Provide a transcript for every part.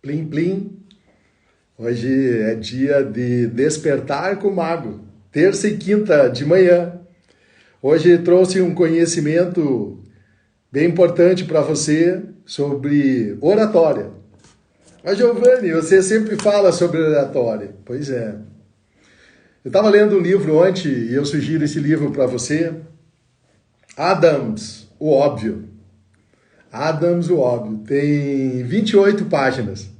Plim Plim. Hoje é dia de despertar com o mago. Terça e quinta de manhã. Hoje trouxe um conhecimento bem importante para você sobre oratória. Mas Giovanni, você sempre fala sobre oratória. Pois é. Eu estava lendo um livro ontem e eu sugiro esse livro para você. Adams, o Óbvio. Adams, o Óbvio. Tem 28 páginas.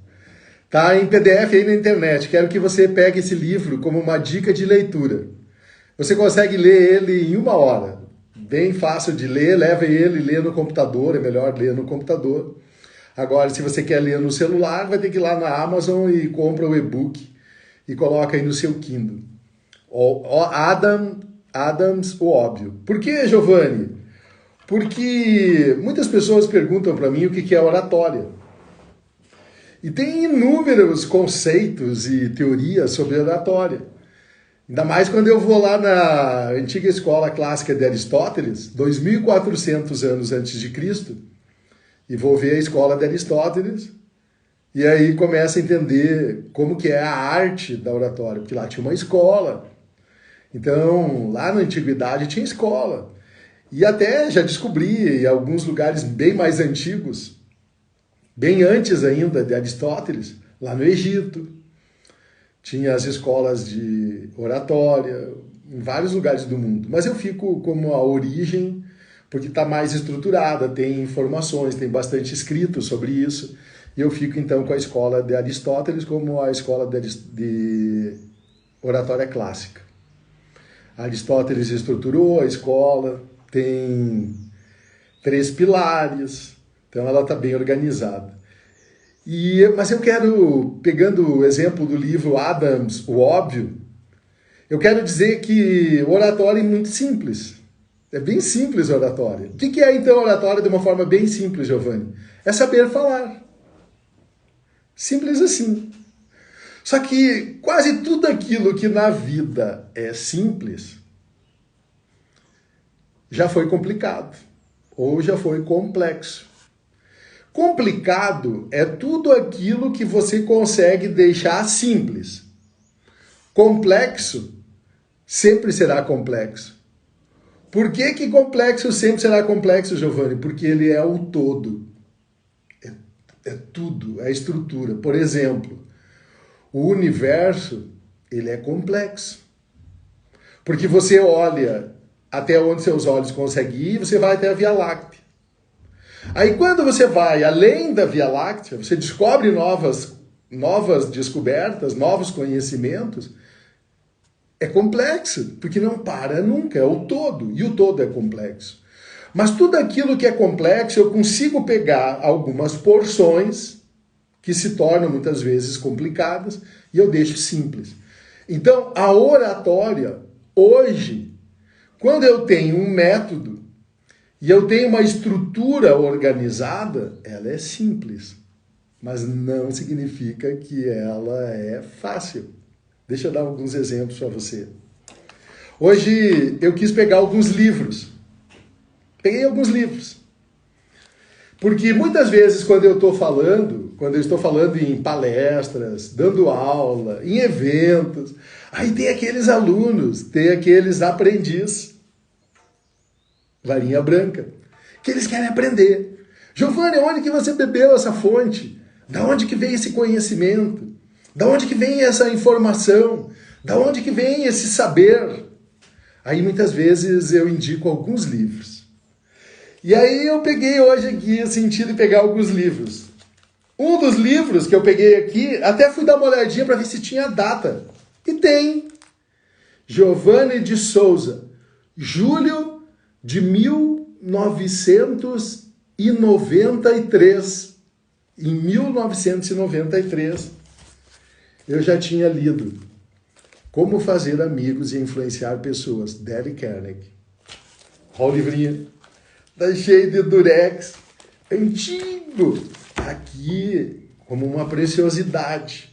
Tá em PDF aí na internet. Quero que você pegue esse livro como uma dica de leitura. Você consegue ler ele em 1 hora. Bem fácil de ler, leva ele e lê no computador. É melhor ler no computador. Agora, se você quer ler no celular, vai ter que ir lá na Amazon e compra o e-book e coloca aí no seu Kindle. Adams, o Óbvio. Por que, Giovanni? Porque muitas pessoas perguntam para mim o que é oratória. E tem inúmeros conceitos e teorias sobre oratória. Ainda mais quando eu vou lá na antiga escola clássica de Aristóteles, 2.400 anos antes de Cristo, e vou ver a escola de Aristóteles, e aí começa a entender como que é a arte da oratória, porque lá tinha uma escola. Então, lá na antiguidade tinha escola. E até já descobri em alguns lugares bem mais antigos, bem antes ainda de Aristóteles, lá no Egito, tinha as escolas de oratória, em vários lugares do mundo. Mas eu fico como a origem, porque está mais estruturada, tem informações, tem bastante escrito sobre isso, e eu fico então com a escola de Aristóteles como a escola de oratória clássica. Aristóteles estruturou a escola, tem 3 pilares, então ela está bem organizada. Mas eu quero, pegando o exemplo do livro Adams, o Óbvio, eu quero dizer que oratória é muito simples. É bem simples a oratória. O que é então oratória de uma forma bem simples, Giovanni? É saber falar. Simples assim. Só que quase tudo aquilo que na vida é simples já foi complicado ou já foi complexo. Complicado é tudo aquilo que você consegue deixar simples. Complexo sempre será complexo. Por que complexo sempre será complexo, Giovanni? Porque ele é o todo. É tudo, é a estrutura. Por exemplo, o universo, ele é complexo. Porque você olha até onde seus olhos conseguem ir, você vai até a Via Láctea. Aí quando você vai além da Via Láctea, você descobre novas descobertas, novos conhecimentos, é complexo, porque não para nunca, é o todo, e o todo é complexo. Mas tudo aquilo que é complexo, eu consigo pegar algumas porções que se tornam muitas vezes complicadas e eu deixo simples. Então, a oratória, hoje, quando eu tenho um método e eu tenho uma estrutura organizada, ela é simples, mas não significa que ela é fácil. Deixa eu dar alguns exemplos para você. Hoje eu quis pegar alguns livros. Peguei alguns livros. Porque muitas vezes quando eu estou falando em palestras, dando aula, em eventos, aí tem aqueles alunos, tem aqueles aprendizes, varinha branca, que eles querem aprender. Giovanni, onde que você bebeu essa fonte? Da onde que vem esse conhecimento? Da onde que vem essa informação? Da onde que vem esse saber? Aí muitas vezes eu indico alguns livros. E aí eu peguei hoje aqui o sentido de pegar alguns livros. Um dos livros que eu peguei aqui, até fui dar uma olhadinha para ver se tinha data. E tem. Giovanni de Souza, julho de 1993. Em 1993, eu já tinha lido Como Fazer Amigos e Influenciar Pessoas, Dale Carnegie. Olha o livrinho. Tá cheio de durex. Antigo. Aqui, como uma preciosidade.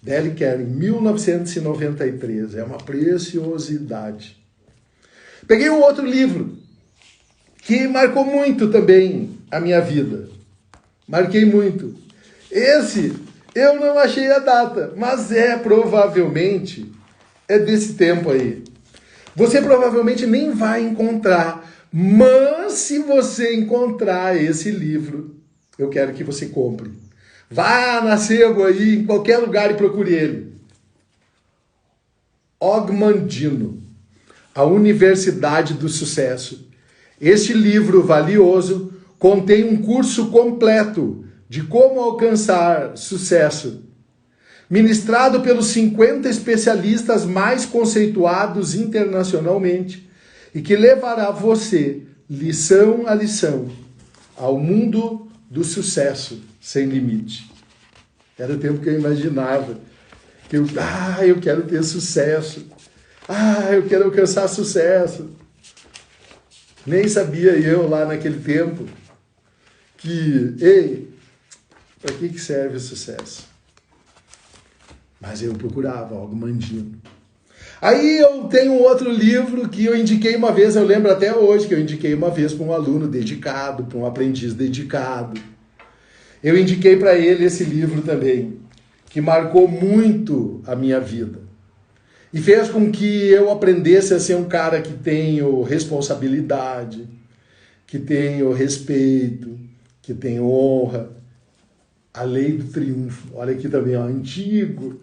Dale Carnegie, 1993. É uma preciosidade. Peguei um outro livro que marcou muito também a minha vida. Marquei muito. Esse eu não achei a data, mas provavelmente é desse tempo aí. Você provavelmente nem vai encontrar, mas se você encontrar esse livro, eu quero que você compre. Vá na sebo aí, em qualquer lugar e procure ele. Og Mandino, A Universidade do Sucesso. Este livro valioso contém um curso completo de como alcançar sucesso, ministrado pelos 50 especialistas mais conceituados internacionalmente e que levará você, lição a lição, ao mundo do sucesso sem limite. Era o tempo que eu imaginava que eu quero ter sucesso, eu quero alcançar sucesso. Nem sabia eu lá naquele tempo que, para que serve o sucesso? Mas eu procurava algo mandino. Aí eu tenho um outro livro que eu indiquei uma vez, eu lembro até hoje que eu indiquei uma vez para um aluno dedicado, para um aprendiz dedicado. Eu indiquei para ele esse livro também, que marcou muito a minha vida. E fez com que eu aprendesse a ser um cara que tenho responsabilidade, que tenho respeito, que tenho honra. A Lei do Triunfo. Olha aqui também, antigo.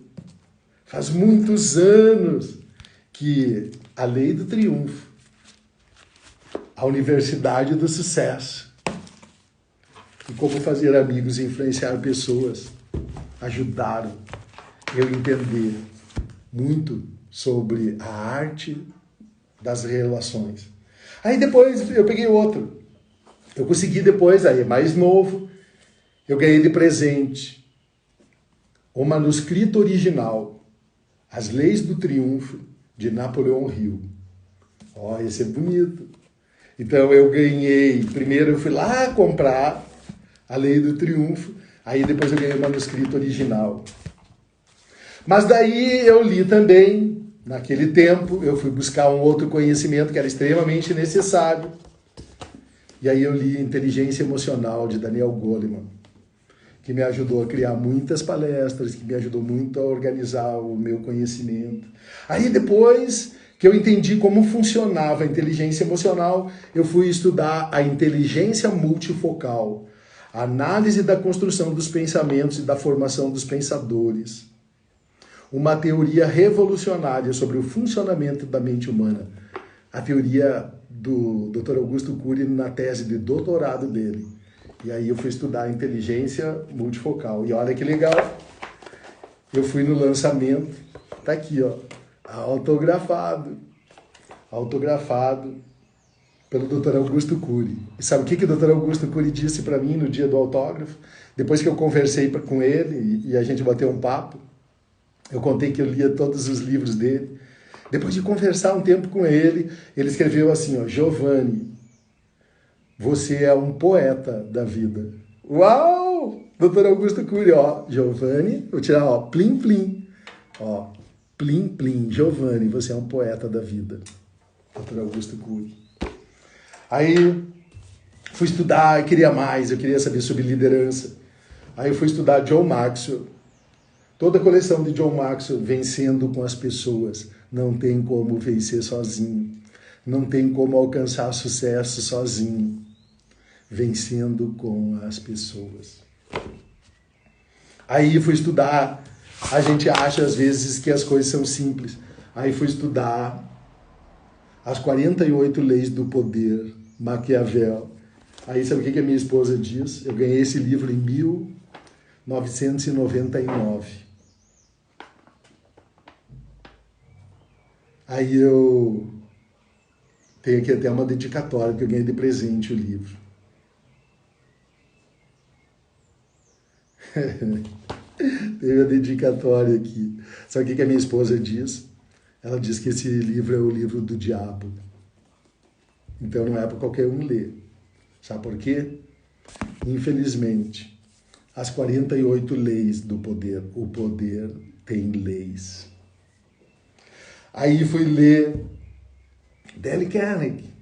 Faz muitos anos que a Lei do Triunfo, a Universidade do Sucesso, e como fazer amigos e influenciar pessoas, ajudaram eu a entender muito sobre a arte das relações. Aí depois eu peguei outro. Eu consegui depois, aí mais novo, eu ganhei de presente o manuscrito original, As Leis do Triunfo, de Napoleão Hill. Esse é bonito. Então eu ganhei, primeiro eu fui lá comprar a Lei do Triunfo, aí depois eu ganhei o manuscrito original. Mas daí eu li também, naquele tempo, eu fui buscar um outro conhecimento que era extremamente necessário. E aí eu li Inteligência Emocional, de Daniel Goleman, que me ajudou a criar muitas palestras, que me ajudou muito a organizar o meu conhecimento. Aí depois que eu entendi como funcionava a inteligência emocional, eu fui estudar a inteligência multifocal, a análise da construção dos pensamentos e da formação dos pensadores. Uma teoria revolucionária sobre o funcionamento da mente humana. A teoria do Dr. Augusto Cury na tese de doutorado dele. E aí eu fui estudar inteligência multifocal. E olha que legal, eu fui no lançamento, tá aqui, autografado pelo Dr. Augusto Cury. E sabe o que o Dr. Augusto Cury disse para mim no dia do autógrafo? Depois que eu conversei com ele e a gente bateu um papo, eu contei que eu lia todos os livros dele. Depois de conversar um tempo com ele, ele escreveu assim, Giovanni, você é um poeta da vida. Uau! Dr. Augusto Cury, Giovanni, vou tirar, plim, plim. Plim, plim. Giovanni, você é um poeta da vida. Dr. Augusto Cury. Aí, fui estudar, eu queria mais, eu queria saber sobre liderança. Aí eu fui estudar John Maxwell. Toda a coleção de John Maxwell, Vencendo com as Pessoas. Não tem como vencer sozinho. Não tem como alcançar sucesso sozinho. Vencendo com as pessoas. Aí fui estudar, a gente acha às vezes que as coisas são simples. Aí fui estudar as 48 leis do poder, Maquiavel. Aí sabe o que a minha esposa diz? Eu ganhei esse livro em 1999. Aí eu tenho aqui até uma dedicatória que eu ganhei de presente o livro. Teve a dedicatória aqui. Sabe o que a minha esposa diz? Ela diz que esse livro é o livro do diabo. Então não é para qualquer um ler. Sabe por quê? Infelizmente, as 48 leis do poder, o poder tem leis. Aí fui ler Dale Carnegie.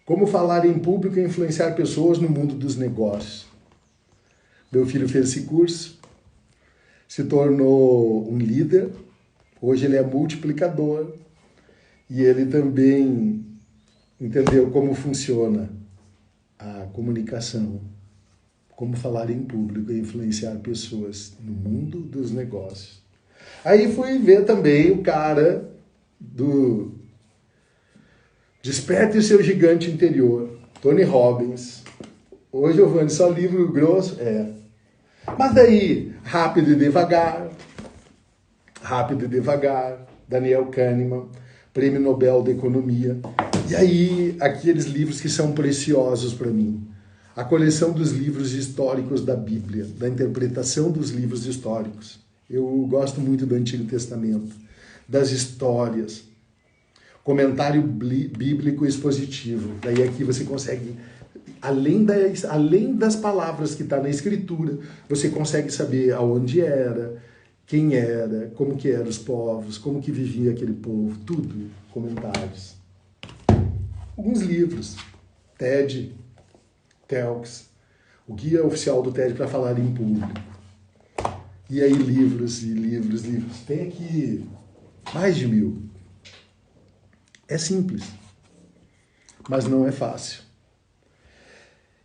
Como falar em público e influenciar pessoas no mundo dos negócios. Meu filho fez esse curso, se tornou um líder, hoje ele é multiplicador e ele também entendeu como funciona a comunicação, como falar em público e influenciar pessoas no mundo dos negócios. Aí fui ver também o cara do Desperte o Seu Gigante Interior, Tony Robbins. Hoje, Giovanni, só livro grosso? É. Mas daí, Rápido e Devagar, Daniel Kahneman, Prêmio Nobel da Economia. E aí, aqueles livros que são preciosos para mim. A coleção dos livros históricos da Bíblia, da interpretação dos livros históricos. Eu gosto muito do Antigo Testamento, das histórias. Comentário bíblico expositivo. Daí aqui você consegue, além das palavras que está na Escritura, você consegue saber aonde era, quem era, como que eram os povos, como que vivia aquele povo, tudo. Comentários. Alguns livros. TED Talks, o guia oficial do TED para falar em público. E aí livros e livros. Tem aqui mais de 1000. É simples, mas não é fácil.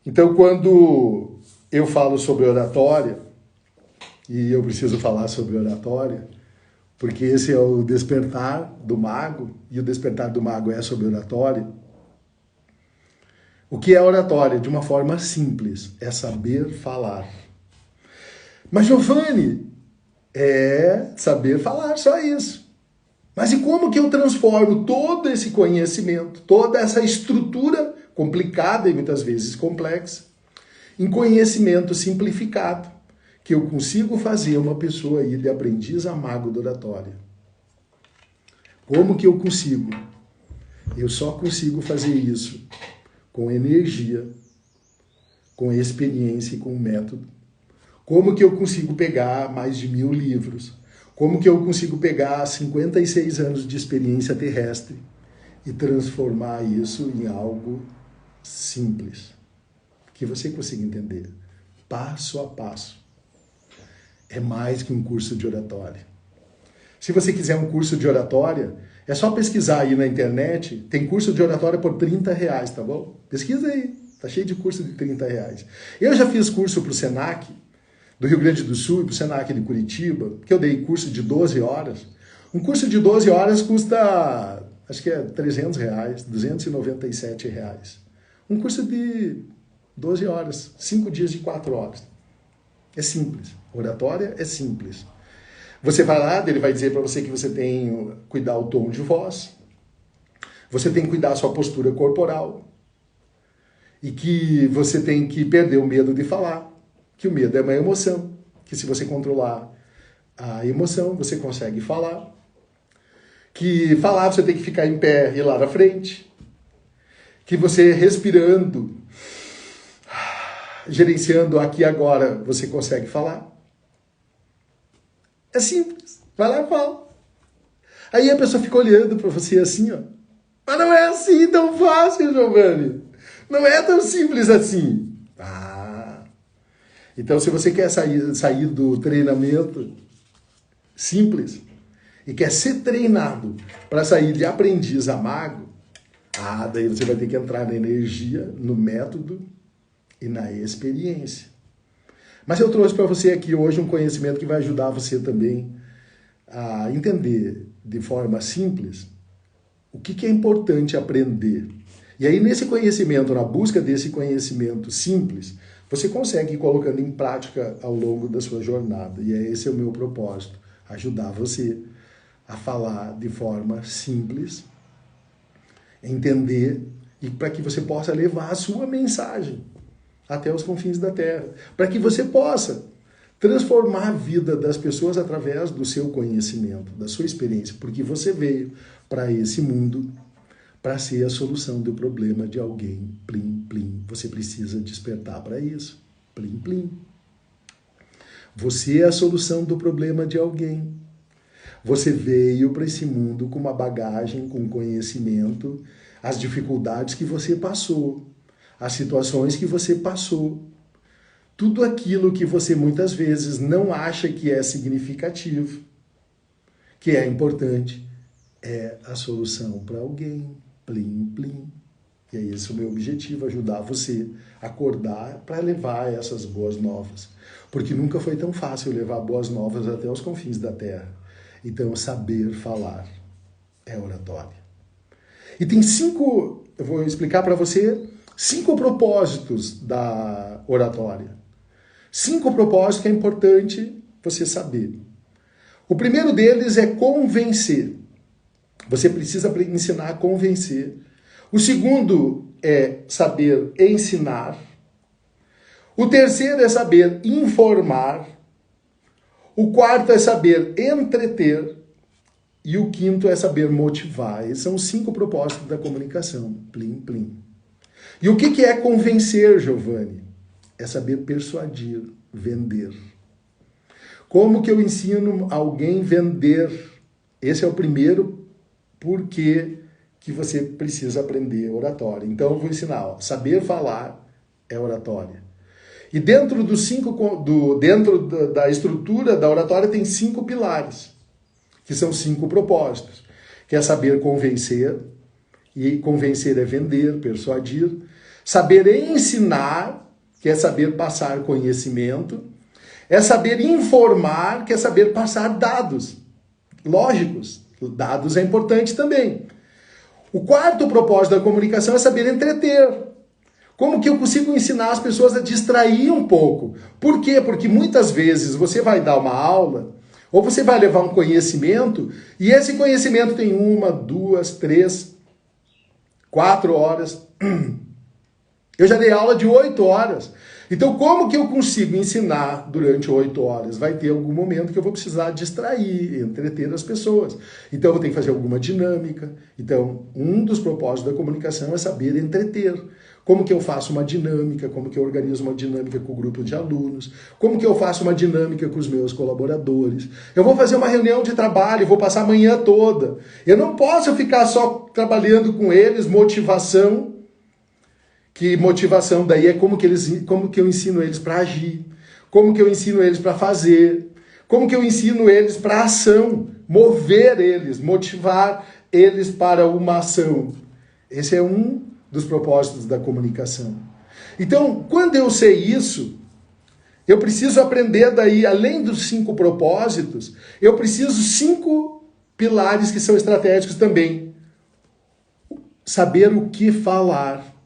Então, quando eu falo sobre oratória, e eu preciso falar sobre oratória, porque esse é o despertar do mago, e o despertar do mago é sobre oratória. O que é oratória? De uma forma simples, é saber falar. Mas, Giovanni, é saber falar, só isso. Mas e como que eu transformo todo esse conhecimento, toda essa estrutura complicada e muitas vezes complexa, em conhecimento simplificado, que eu consigo fazer uma pessoa ir de aprendiz a mago da oratória? Como que eu consigo? Eu só consigo fazer isso com energia, com experiência e com método. Como que eu consigo pegar mais de 1000 livros? Como que eu consigo pegar 56 anos de experiência terrestre e transformar isso em algo simples, que você consiga entender, passo a passo? É mais que um curso de oratória. Se você quiser um curso de oratória, é só pesquisar aí na internet, tem curso de oratória por R$30, tá bom? Pesquisa aí, tá cheio de curso de R$30. Eu já fiz curso pro Senac, do Rio Grande do Sul, e pro Senac de Curitiba, que eu dei curso de 12 horas. Um curso de 12 horas custa, acho que é R$300, R$297. Um curso de 12 horas, 5 dias de 4 horas. É simples. Oratória é simples. Você vai lá, ele vai dizer para você que você tem que cuidar o tom de voz, você tem que cuidar a sua postura corporal, e que você tem que perder o medo de falar, que o medo é uma emoção, que se você controlar a emoção, você consegue falar, que falar você tem que ficar em pé e lá na frente, que você respirando, gerenciando aqui e agora, você consegue falar. É simples. Vai lá e fala. Aí a pessoa fica olhando para você assim, ó. Mas não é assim tão fácil, Giovanni. Não é tão simples assim. Então, se você quer sair do treinamento simples e quer ser treinado para sair de aprendiz a mago, daí você vai ter que entrar na energia, no método e na experiência. Mas eu trouxe para você aqui hoje um conhecimento que vai ajudar você também a entender de forma simples o que é importante aprender. E aí, nesse conhecimento, na busca desse conhecimento simples, você consegue ir colocando em prática ao longo da sua jornada. E esse é o meu propósito, ajudar você a falar de forma simples, entender, e para que você possa levar a sua mensagem até os confins da Terra, para que você possa transformar a vida das pessoas através do seu conhecimento, da sua experiência, porque você veio para esse mundo para ser a solução do problema de alguém. Plim, plim. Você precisa despertar para isso. Plim, plim. Você é a solução do problema de alguém. Você veio para esse mundo com uma bagagem, com conhecimento, as dificuldades que você passou, as situações que você passou. tudo aquilo que você muitas vezes não acha que é significativo, que é importante, é a solução para alguém. Plim, plim. E é esse o meu objetivo, ajudar você a acordar para levar essas boas novas. Porque nunca foi tão fácil levar boas novas até os confins da terra. Então, saber falar é oratória. E tem 5, eu vou explicar para você, 5 propósitos da oratória. 5 propósitos que é importante você saber. O primeiro deles é convencer. Você precisa ensinar a convencer. O segundo é saber ensinar. O terceiro é saber informar. O quarto é saber entreter. E o quinto é saber motivar. Esses são os 5 propósitos da comunicação. Plim, plim. E o que é convencer, Giovanni? É saber persuadir, vender. Como que eu ensino alguém a vender? Esse é o primeiro porquê que você precisa aprender oratória. Então eu vou ensinar, ó, saber falar é oratória. E dentro da estrutura da oratória tem 5 pilares, que são 5 propósitos, que é saber convencer, e convencer é vender, persuadir, saber ensinar, que é saber passar conhecimento, é saber informar, que é saber passar dados lógicos. Dados é importante também. O quarto propósito da comunicação é saber entreter. Como que eu consigo ensinar as pessoas a distrair um pouco? Por quê? Porque muitas vezes você vai dar uma aula, ou você vai levar um conhecimento, e esse conhecimento tem 1, 2, 3, 4 horas. Eu já dei aula de 8 horas. Então, como que eu consigo ensinar durante 8 horas? Vai ter algum momento que eu vou precisar distrair, entreter as pessoas. Então, eu vou ter que fazer alguma dinâmica. Então, um dos propósitos da comunicação é saber entreter. Como que eu faço uma dinâmica? Como que eu organizo uma dinâmica com o grupo de alunos? Como que eu faço uma dinâmica com os meus colaboradores? Eu vou fazer uma reunião de trabalho, vou passar a manhã toda. Eu não posso ficar só trabalhando com eles, motivação. Que motivação daí é como que eu ensino eles para agir, como que eu ensino eles para fazer, como que eu ensino eles para ação, mover eles, motivar eles para uma ação. Esse é um dos propósitos da comunicação. Então, quando eu sei isso, eu preciso aprender daí, além dos 5 propósitos, eu preciso 5 pilares que são estratégicos também. Saber o que falar.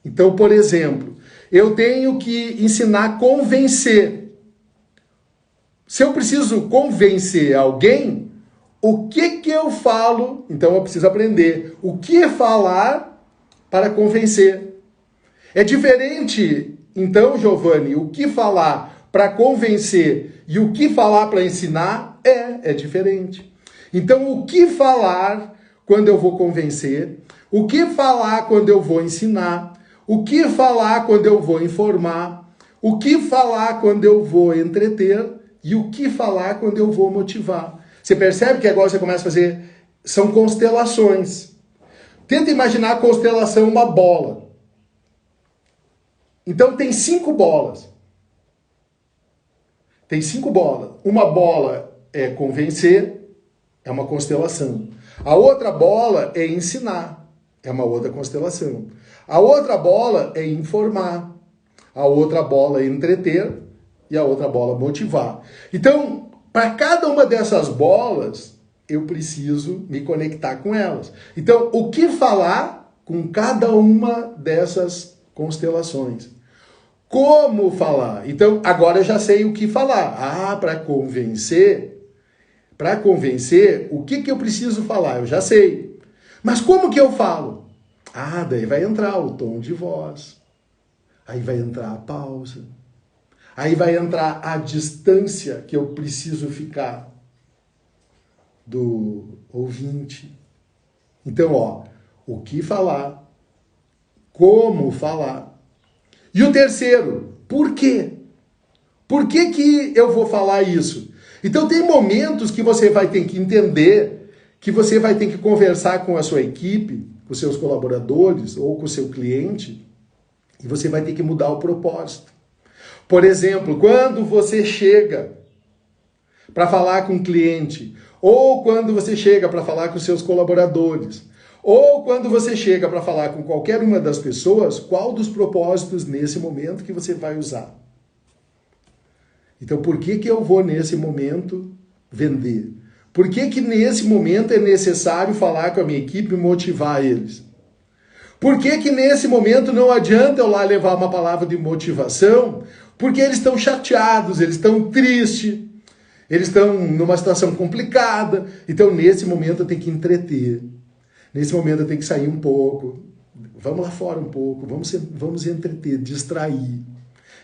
Então, por exemplo, eu tenho que ensinar a convencer. Se eu preciso convencer alguém, o que eu falo? Então, eu preciso aprender o que falar para convencer. É diferente, então, Giovanni, o que falar para convencer e o que falar para ensinar é diferente. Então, o que falar quando eu vou convencer? O que falar quando eu vou ensinar? O que falar quando eu vou informar? O que falar quando eu vou entreter? E o que falar quando eu vou motivar? Você percebe que agora você começa a fazer... São constelações. Tenta imaginar a constelação uma bola. Então tem 5 bolas. Tem 5 bolas. Uma bola é convencer, é uma constelação. A outra bola é ensinar, é uma outra constelação. A outra bola é informar, a outra bola é entreter e a outra bola motivar. Então, para cada uma dessas bolas, eu preciso me conectar com elas. Então, o que falar com cada uma dessas constelações? Como falar? Então, agora eu já sei o que falar. Ah, para convencer, o que eu preciso falar? Eu já sei. Mas como que eu falo? Ah, daí vai entrar o tom de voz, aí vai entrar a pausa, aí vai entrar a distância que eu preciso ficar do ouvinte. Então, ó, o que falar, como falar. E o terceiro, por quê? Por que eu vou falar isso? Então, tem momentos que você vai ter que entender, que você vai ter que conversar com a sua equipe, com seus colaboradores ou com o seu cliente, e você vai ter que mudar o propósito. Por exemplo, quando você chega para falar com um cliente, ou quando você chega para falar com seus colaboradores, ou quando você chega para falar com qualquer uma das pessoas, qual dos propósitos nesse momento que você vai usar? Então, por que eu vou nesse momento vender? Por que nesse momento é necessário falar com a minha equipe e motivar eles? Por que nesse momento não adianta eu lá levar uma palavra de motivação? Porque eles estão chateados, eles estão tristes, eles estão numa situação complicada. Então, nesse momento eu tenho que entreter. Nesse momento eu tenho que sair um pouco. Vamos lá fora um pouco, vamos entreter, distrair.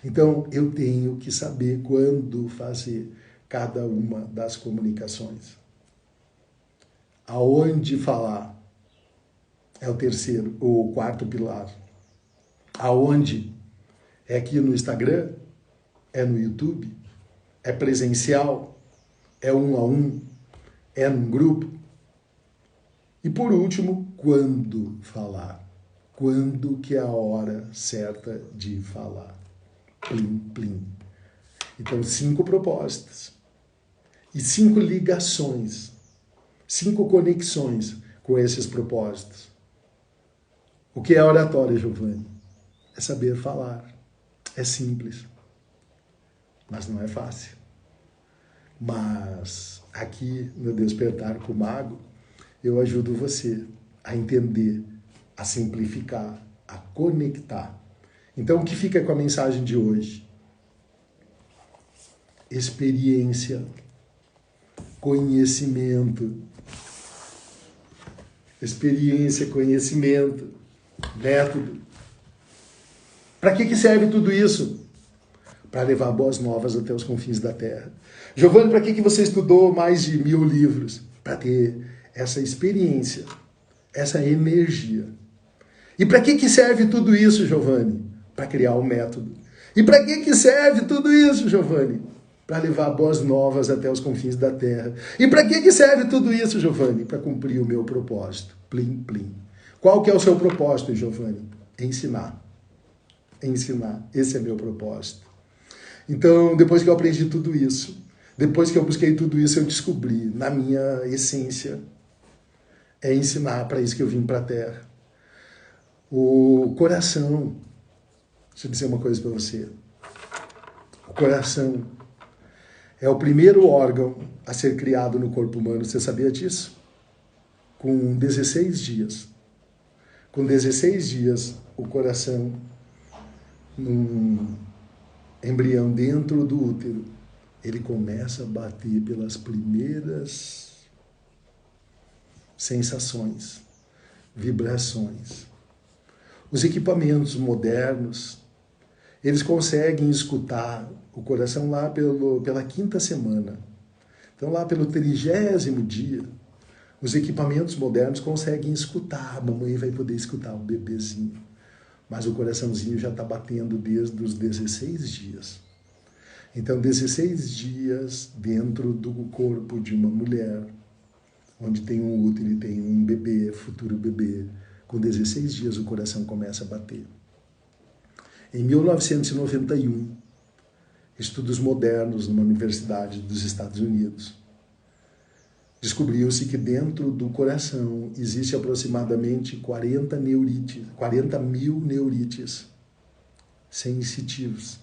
Então, eu tenho que saber quando fazer cada uma das comunicações. Aonde falar é o quarto pilar. Aonde? É aqui no Instagram? É no YouTube? É presencial? É 1 a 1? É num grupo? E por último, quando falar? Quando que é a hora certa de falar? Plim, plim. Então, 5 propósitos e 5 ligações, 5 conexões com esses propósitos. O que é oratória, Giovanni? É saber falar. É simples, mas não é fácil. Mas aqui no Despertar com o Mago, eu ajudo você a entender, a simplificar, a conectar. Então, o que fica com a mensagem de hoje? Experiência, conhecimento. Experiência, conhecimento, método. Para que serve tudo isso? Para levar boas novas até os confins da Terra. Giovanni, para que você estudou mais de 1000 livros? Para ter essa experiência, essa energia. E para que serve tudo isso, Giovanni? Para criar um método. E para que serve tudo isso, Giovanni? Para levar boas novas até os confins da Terra. E para que serve tudo isso, Giovanni? Para cumprir o meu propósito. Plim, plim. Qual que é o seu propósito, Giovanni? Ensinar. Ensinar. Esse é meu propósito. Então, depois que eu aprendi tudo isso, depois que eu busquei tudo isso, eu descobri, na minha essência, é ensinar, para isso que eu vim para a Terra. O coração, deixa eu dizer uma coisa para você. O coração é o primeiro órgão a ser criado no corpo humano. Você sabia disso? Com 16 dias. Com 16 dias, o coração, num embrião dentro do útero, ele começa a bater pelas primeiras sensações, vibrações. Os equipamentos modernos, eles conseguem escutar o coração lá pela 5ª semana. Então, lá pelo 30º dia, os equipamentos modernos conseguem escutar. A mamãe vai poder escutar o bebezinho. Mas o coraçãozinho já está batendo desde os 16 dias. Então, 16 dias dentro do corpo de uma mulher, onde tem um útero e tem um bebê, futuro bebê, com 16 dias o coração começa a bater. Em 1991, estudos modernos numa universidade dos Estados Unidos, descobriu-se que dentro do coração existe aproximadamente 40 mil neurites sensitivos,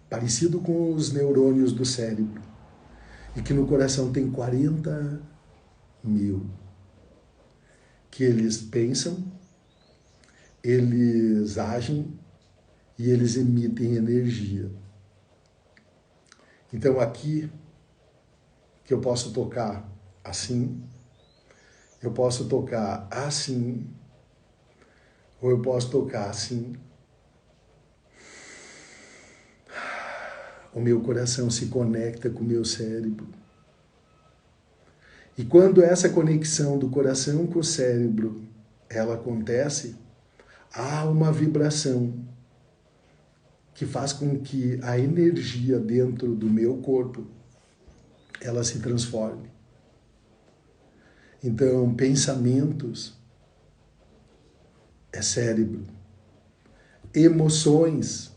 parecido com os neurônios do cérebro, e que no coração tem 40 mil, que eles pensam, eles agem e eles emitem energia. Então aqui, que eu posso tocar assim, eu posso tocar assim, ou eu posso tocar assim. O meu coração se conecta com o meu cérebro. E quando essa conexão do coração com o cérebro, ela acontece, há uma vibração que faz com que a energia dentro do meu corpo, ela se transforme. Então, pensamentos é cérebro. Emoções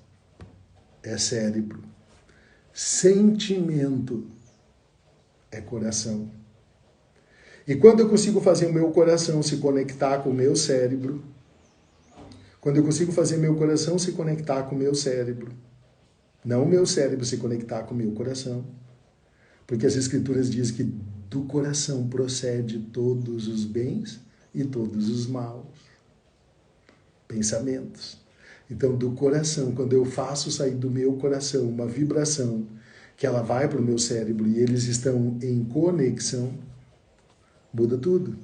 é cérebro. Sentimento é coração. E quando eu consigo fazer o meu coração se conectar com o meu cérebro, quando eu consigo fazer meu coração se conectar com o meu cérebro, não o meu cérebro se conectar com o meu coração, porque as Escrituras dizem que do coração procede todos os bens e todos os maus. Pensamentos. Então, do coração, quando eu faço sair do meu coração uma vibração que ela vai para o meu cérebro e eles estão em conexão, muda tudo.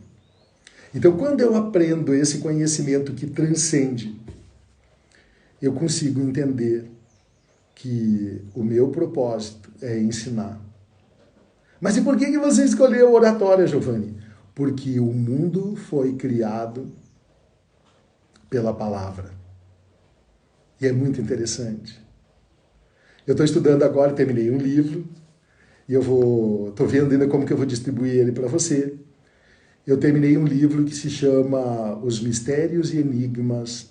Então, quando eu aprendo esse conhecimento que transcende, eu consigo entender que o meu propósito é ensinar. Mas e por que você escolheu oratória, Giovanni? Porque o mundo foi criado pela palavra. E é muito interessante. Eu estou estudando agora, terminei um livro, e estou vendo ainda como que eu vou distribuir ele para você. Eu terminei um livro que se chama Os Mistérios e Enigmas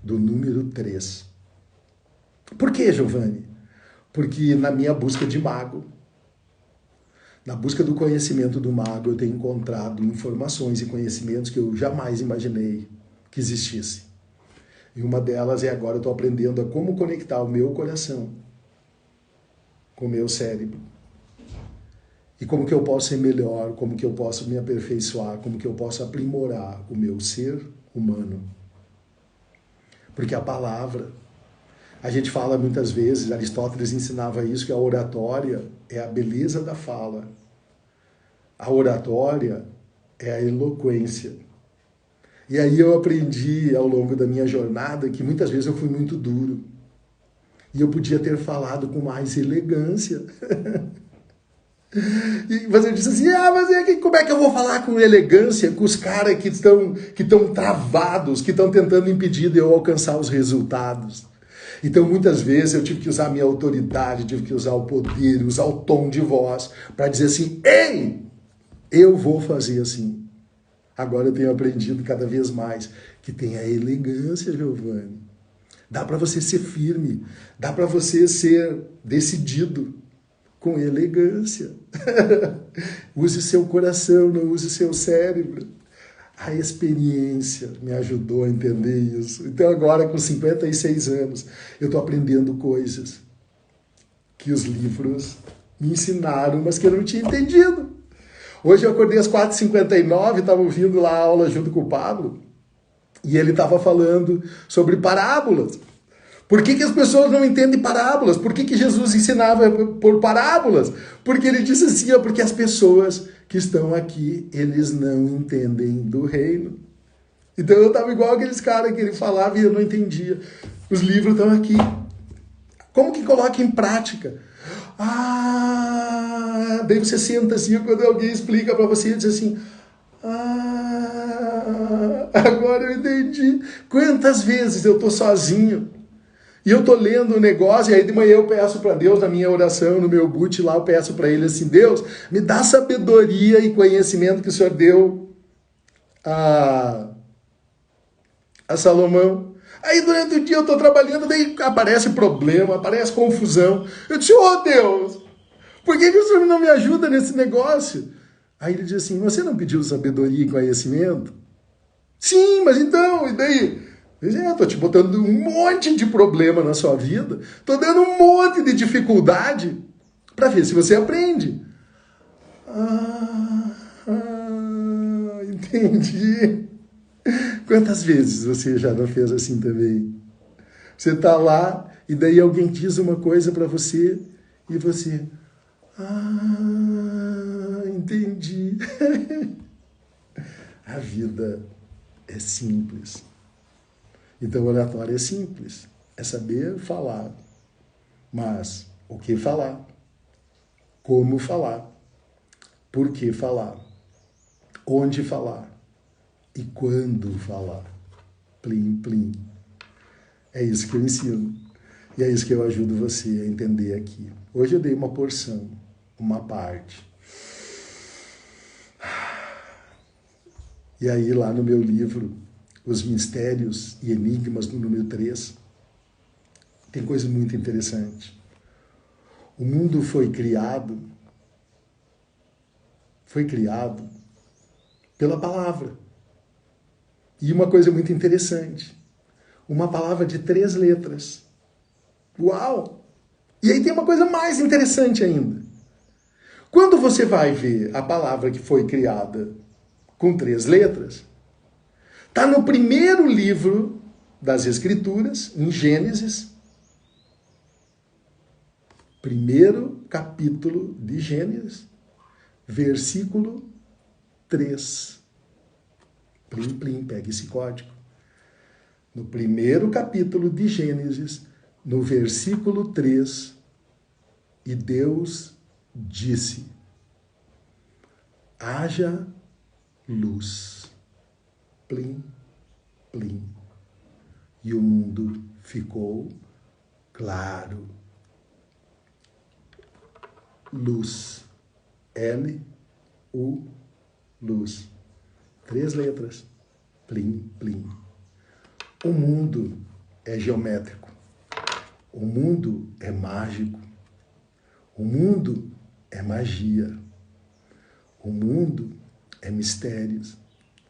do número 3. Por que, Giovanni? Porque na minha busca de mago, na busca do conhecimento do mago, eu tenho encontrado informações e conhecimentos que eu jamais imaginei que existissem. E uma delas é agora eu estou aprendendo a como conectar o meu coração com o meu cérebro. E como que eu posso ser melhor, como que eu posso me aperfeiçoar, como que eu posso aprimorar o meu ser humano. Porque a palavra, a gente fala muitas vezes, Aristóteles ensinava isso, que a oratória é a beleza da fala. A oratória é a eloquência. E aí eu aprendi ao longo da minha jornada que muitas vezes eu fui muito duro. E eu podia ter falado com mais elegância. E você disse assim, mas como é que eu vou falar com elegância com os caras que estão travados, que estão tentando impedir de eu alcançar os resultados? Então, muitas vezes, eu tive que usar a minha autoridade, tive que usar o poder, usar o tom de voz, para dizer assim, ei, eu vou fazer assim. Agora eu tenho aprendido cada vez mais que tem a elegância, Giovanni. Dá para você ser firme, dá para você ser decidido, com elegância. Use seu coração, não use seu cérebro. A experiência me ajudou a entender isso. Então agora, com 56 anos, eu estou aprendendo coisas que os livros me ensinaram, mas que eu não tinha entendido. Hoje eu acordei às 4h59, estava ouvindo lá a aula junto com o Pablo, e ele estava falando sobre parábolas. Por que as pessoas não entendem parábolas? Por que Jesus ensinava por parábolas? Porque ele disse assim, porque as pessoas que estão aqui, eles não entendem do reino. Então eu estava igual aqueles caras que ele falava e eu não entendia. Os livros estão aqui. Como que coloca em prática? Daí você senta assim, quando alguém explica para você, diz assim, agora eu entendi. Quantas vezes eu estou sozinho e eu estou lendo um negócio, e aí de manhã eu peço para Deus, na minha oração, no meu boot lá, eu peço para ele assim, Deus, me dá sabedoria e conhecimento que o Senhor deu a Salomão. Aí durante o dia eu estou trabalhando, daí aparece problema, aparece confusão. Eu disse, Deus, por que o Senhor não me ajuda nesse negócio? Aí ele diz assim, você não pediu sabedoria e conhecimento? Sim, mas então, e daí? Estou te botando um monte de problema na sua vida, estou dando um monte de dificuldade para ver se você aprende. Entendi. Quantas vezes você já não fez assim também? Você está lá e daí alguém diz uma coisa para você e você... entendi. A vida é simples. Então, o oratório é simples, é saber falar, mas o que falar, como falar, por que falar, onde falar e quando falar. Plim, plim. É isso que eu ensino e é isso que eu ajudo você a entender aqui. Hoje eu dei uma porção, uma parte. E aí lá no meu livro, Os Mistérios e Enigmas, no número 3, tem coisa muito interessante. O mundo foi criado pela palavra. E uma coisa muito interessante, uma palavra de 3 letras. Uau! E aí tem uma coisa mais interessante ainda. Quando você vai ver a palavra que foi criada com 3 letras, está no primeiro livro das Escrituras, em Gênesis, primeiro capítulo de Gênesis, versículo 3. Plim, plim, pega esse código. No primeiro capítulo de Gênesis, no versículo 3, e Deus disse: haja luz. Plim, plim. E o mundo ficou claro. Luz. L-U, luz. 3 letras. Plim, plim. O mundo é geométrico. O mundo é mágico. O mundo é magia. O mundo é mistérios.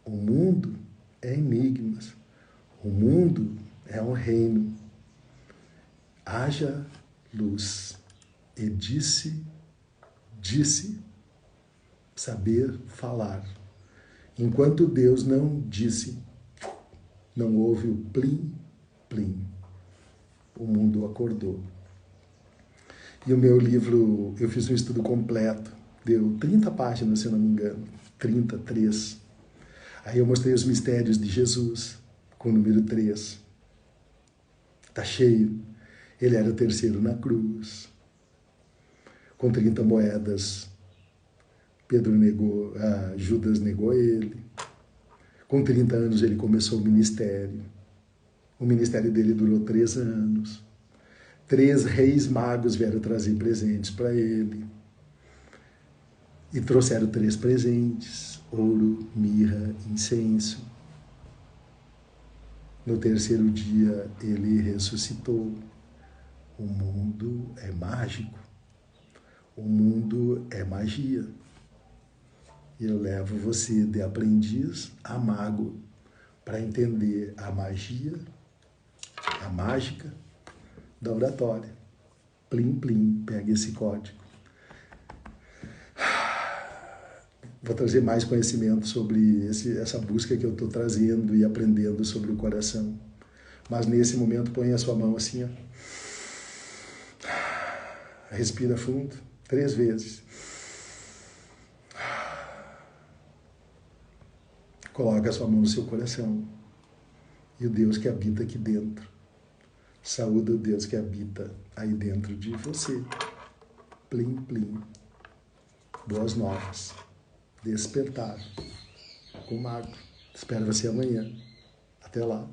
O mundo é enigmas. O mundo é um reino. Haja luz. E disse, saber falar. Enquanto Deus não disse, não houve o plim, plim. O mundo acordou. E o meu livro, eu fiz um estudo completo, deu 30 páginas, se eu não me engano, 33. Aí eu mostrei os mistérios de Jesus, com o número 3. Tá cheio. Ele era o terceiro na cruz. Com 30 moedas, Judas negou ele. Com 30 anos ele começou o ministério. O ministério dele durou 3 anos. 3 reis magos vieram trazer presentes para ele. E trouxeram 3 presentes: ouro, mirra, incenso. No terceiro dia ele ressuscitou. O mundo é mágico. O mundo é magia. E eu levo você de aprendiz a mago para entender a magia, a mágica da oratória. Plim, plim, pega esse código. Vou trazer mais conhecimento sobre essa busca que eu estou trazendo e aprendendo sobre o coração. Mas nesse momento, põe a sua mão assim, ó. Respira fundo, 3 vezes. Coloca a sua mão no seu coração. E o Deus que habita aqui dentro. Saúda o Deus que habita aí dentro de você. Plim, plim. Boas novas. Despertar com o mago. Espero você amanhã. Até lá.